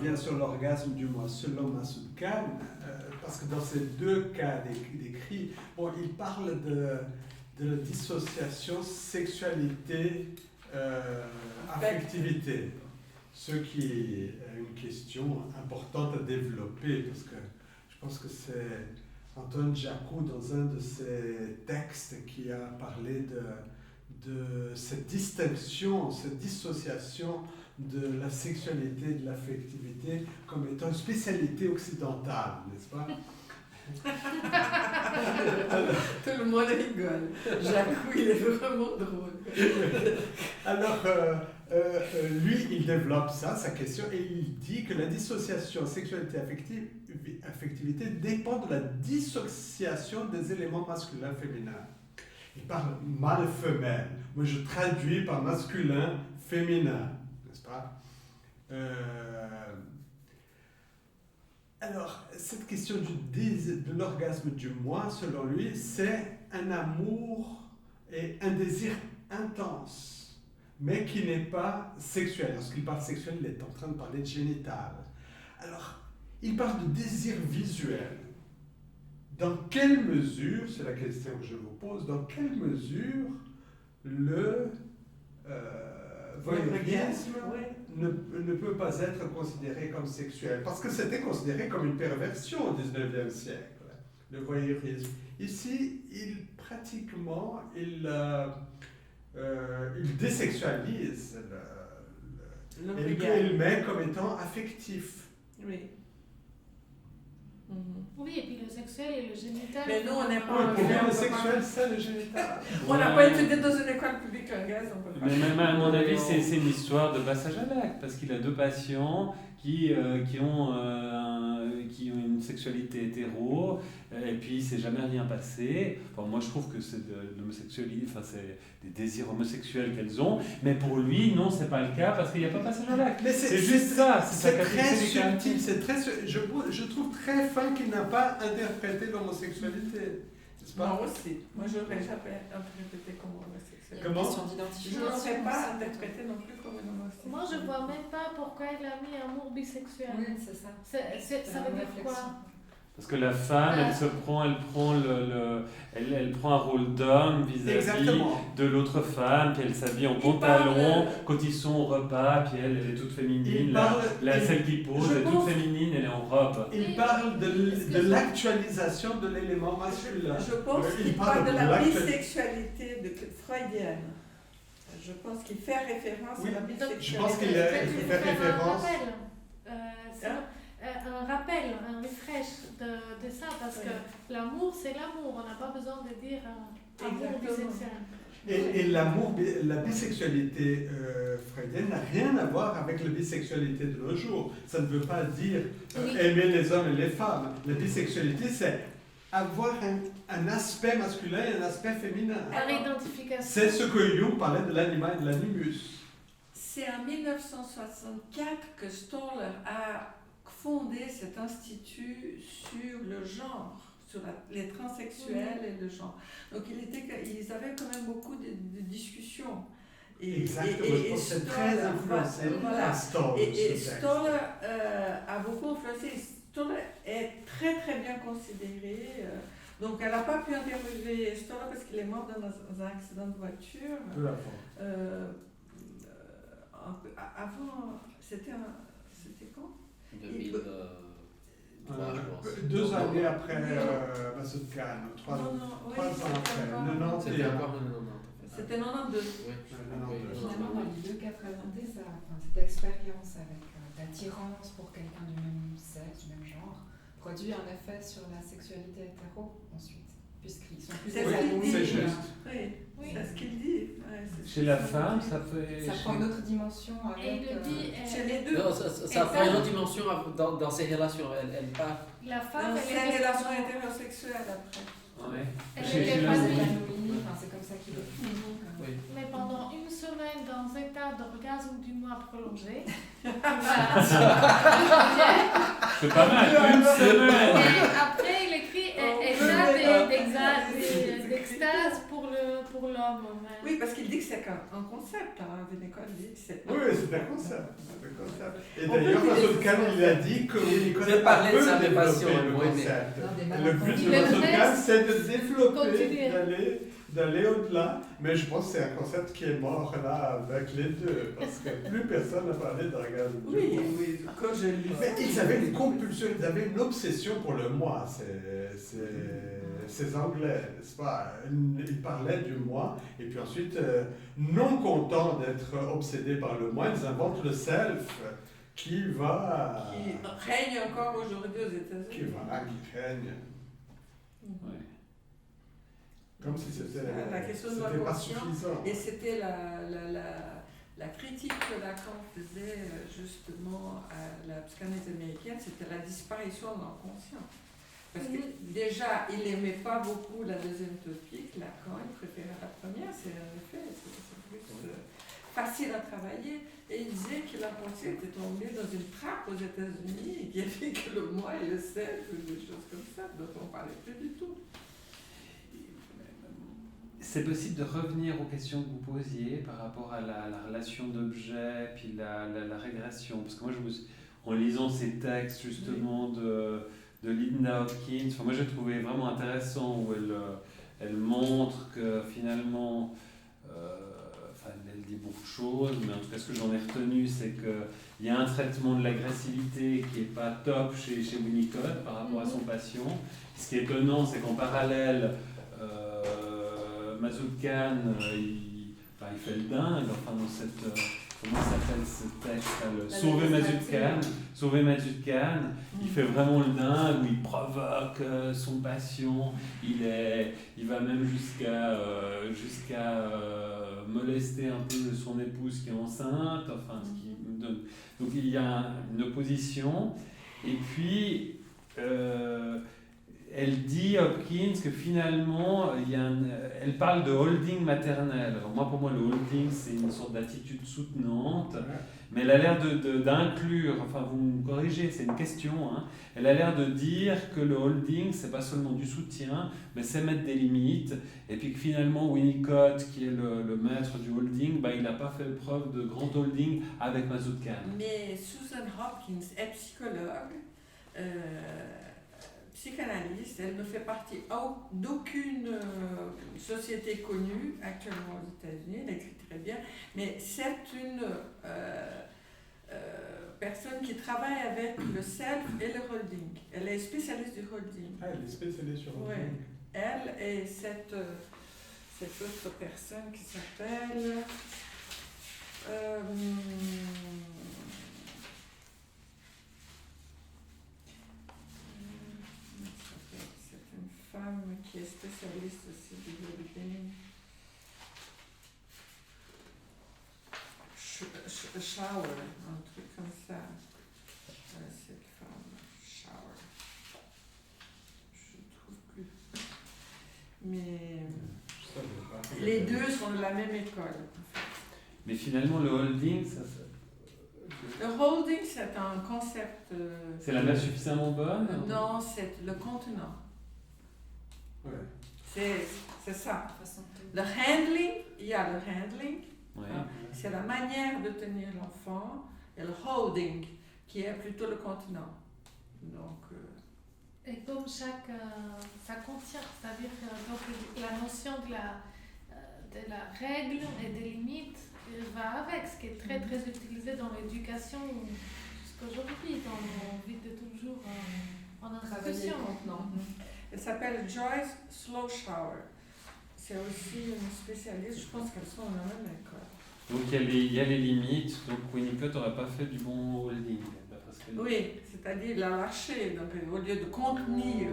revient sur l'orgasme du moi selon Masoud Khan, parce que dans ces deux cas décrits, bon, il parle de la dissociation sexualité-affectivité. Ce qui est une question importante à développer, parce que je pense que c'est Antoine Jacou, dans un de ses textes, qui a parlé de cette distinction, cette dissociation de la sexualité et de l'affectivité comme étant une spécialité occidentale, n'est-ce pas? Tout le monde rigole. Jacou, il est vraiment drôle. Alors, lui, il développe ça, sa question, et il dit que la dissociation sexualité-affectivité dépend de la dissociation des éléments masculins-féminins. Il parle mâle-femelle. Moi, je traduis par masculin-féminin, n'est-ce pas? Alors, cette question de l'orgasme du moi, selon lui, c'est un amour et un désir intense, mais qui n'est pas sexuel. Lorsqu'il parle sexuel, il est en train de parler de génital. Alors, il parle de désir visuel. Dans quelle mesure, c'est la question que je vous pose, dans quelle mesure le voyeurisme ne peut pas être considéré comme sexuel? Parce que c'était considéré comme une perversion au XIXe siècle, le voyeurisme. Ici, il désexualise et il met comme étant affectif. Oui. Oui, et puis le sexuel et le génital. Mais nous, on n'est pas Pour nous, le sexuel, c'est le génital. On n'a pas étudié dans une école publique anglaise. Mais même à mon avis, c'est une histoire de passage à l'acte, parce qu'il a deux patients qui ont une sexualité hétéro, et puis il ne s'est jamais rien passé. Enfin, moi, je trouve que c'est de l'homosexualité, enfin, c'est des désirs homosexuels qu'elles ont, mais pour lui, non, c'est pas le cas, parce qu'il n'y a pas passage à l'acte. C'est juste ça, c'est très subtil, je trouve très fin qu'il n'a pas interprété l'homosexualité. Moi aussi. Moi, je n'aurais jamais interprété comme homosexuel. Comment? Je n'aurais pas interprété non plus comme un homosexuel. Moi, je ne vois même pas pourquoi il a mis amour bisexuel. Oui, c'est ça. Ça veut dire quoi? Parce que la femme, elle prend un rôle d'homme vis-à-vis de l'autre femme, puis elle s'habille en pantalon quand ils sont au repas, puis elle est toute féminine. Celle qui pose est toute féminine, elle est en robe. Il parle de l'actualisation de l'élément masculin. Je pense qu'il parle de la bisexualité freudienne. Je pense qu'il fait référence à la bisexualité. Je pense qu'il fait référence. Un rappel, un refresh de ça, parce que l'amour, c'est l'amour. On n'a pas besoin de dire amour bisexuel. Et la bisexualité freudienne n'a rien à voir avec la bisexualité de nos jours. Ça ne veut pas dire aimer les hommes et les femmes. La bisexualité, c'est avoir un aspect masculin et un aspect féminin. Par identification. C'est ce que Jung parlait de l'animal et de l'animus. C'est en 1964 que Stoller a fondé cet institut sur le genre, sur les transsexuels et le genre. Donc ils avaient quand même beaucoup de discussions. Exactement, je pense que c'est très influencé par Stoller. Et Stoller a beaucoup influencé. Stoller est très très bien considéré. Donc elle n'a pas pu interviewer Stoller parce qu'il est mort dans un accident de voiture. Avant, c'était quand 2003, je pense. 2 années après Masoud Khan, 3 ans après, 91. C'était encore le 90. C'était 92. Oui. Finalement, dans les deux cas présentés, cette expérience avec l'attirance pour quelqu'un du même sexe, du même genre, produit un effet sur la sexualité hétéro ensuite, puisqu'ils sont plus épanouis. C'est juste. Oui, c'est ce qu'il dit. Chez la femme, ça fait... Ça prend une autre dimension avec... Et il le dit... Chez les deux. Non, ça prend une autre dimension dans ces relations. Elle part. La femme, c'est une relation hétérosexuelle après. Ouais. C'est comme ça qu'il le fait. Oui. Mais pendant une semaine, dans un état d'orgasme du mois prolongé, c'est pas mal, une semaine. Et après, il écrit état d'extase pour l'homme. Mais... Oui, parce qu'il dit que c'est un concept. Hein. Winnicott dit que c'est... Oui, c'est un concept. Et On d'ailleurs, peut dire Mazurkan, que il a dit que Winnicott J'ai parlé de peut sa développer passion, le oui, mais- concept. Non, des Le but Il de Mazurkan, aimerait c'est de développer, continuer. d'aller au-delà. Mais je pense que c'est un concept qui est mort là avec les deux. Parce que plus personne n'a parlé d'orgasme. Oui, oui, quand je lis Mais ils avaient une compulsion, ils avaient une obsession pour le moi. Ces Anglais, n'est-ce pas? Ils parlaient du moi, et puis ensuite, non contents d'être obsédés par le moi, ils inventent le self qui va. qui règne encore aujourd'hui aux États-Unis. Qui règne. Ouais. Comme si c'était. La question de c'était pas l'inconscient. suffisant. Et c'était la critique que Lacan faisait justement à la psychanalyse américaine, c'était la disparition de l'inconscient. Parce que déjà, il n'aimait pas beaucoup la deuxième topique, Lacan, il préférait la première, c'est en effet, c'est plus facile à travailler. Et il disait que l'inconscient était tombé dans une trappe aux États-Unis et qu'il n'y avait que le moi et le self, ou des choses comme ça, dont on ne parlait plus du tout. C'est possible de revenir aux questions que vous posiez par rapport à la relation d'objet, puis la régression. Parce que moi, en lisant ces textes justement de Linda Hopkins, moi j'ai trouvé vraiment intéressant où elle montre que finalement, elle dit beaucoup de choses, mais en tout cas ce que j'en ai retenu, c'est qu'il y a un traitement de l'agressivité qui n'est pas top chez Winnicott par rapport à son patient. Ce qui est étonnant, c'est qu'en parallèle, Mazurkan, il fait le dingue, enfin dans cette... comment s'appelle ce texte, Sauver Mazurkan, il fait vraiment le dingue, où il provoque son patient, il va même jusqu'à molester un peu son épouse qui est enceinte, enfin, donc il y a une opposition, et puis... elle dit, Hopkins, que finalement, elle parle de holding maternel. Alors moi, pour moi, le holding, c'est une sorte d'attitude soutenante, mais elle a l'air d'inclure, enfin vous me corrigez, c'est une question, hein, elle a l'air de dire que le holding, c'est pas seulement du soutien, mais c'est mettre des limites, et puis que finalement, Winnicott, qui est le maître du holding, il n'a pas fait preuve de grand holding avec Mazurkan. Mais Susan Hopkins est psychologue, psychanalyste, elle ne fait partie d'aucune société connue actuellement aux États-Unis, elle écrit très bien, mais c'est une personne qui travaille avec le self et le holding. Elle est spécialiste du holding. Ah, elle est spécialisée sur le Ouais. holding. Elle et cette autre personne qui s'appelle... c'est une femme qui est spécialiste aussi du holding. Shower, un truc comme ça. Cette femme, Shower. Je ne trouve plus. Mais Je savais pas. les deux sont de la même école. Mais finalement, le holding, Le holding, c'est un concept. c'est la mère suffisamment bonne? Non, c'est le contenant. Ouais. C'est ça. façon de- Le handling, il y a le handling, Ouais. c'est la manière de tenir l'enfant, et le holding, qui est plutôt le contenant. Donc, Et comme ça contient, c'est-à-dire que donc, la notion de la règle et des limites va avec, ce qui est très très utilisé dans l'éducation jusqu'aujourd'hui, dans nos vies de toujours en Travailler institution. le contenant. elle s'appelle Joyce Sloshower. C'est aussi une spécialiste, je pense qu'elles sont dans la même école. Donc il y a les limites, donc Winnicott n'aurait pas fait du bon holding, d'après ce qu'elle dit. Oui, c'est-à-dire la lâcher, donc au lieu de contenir.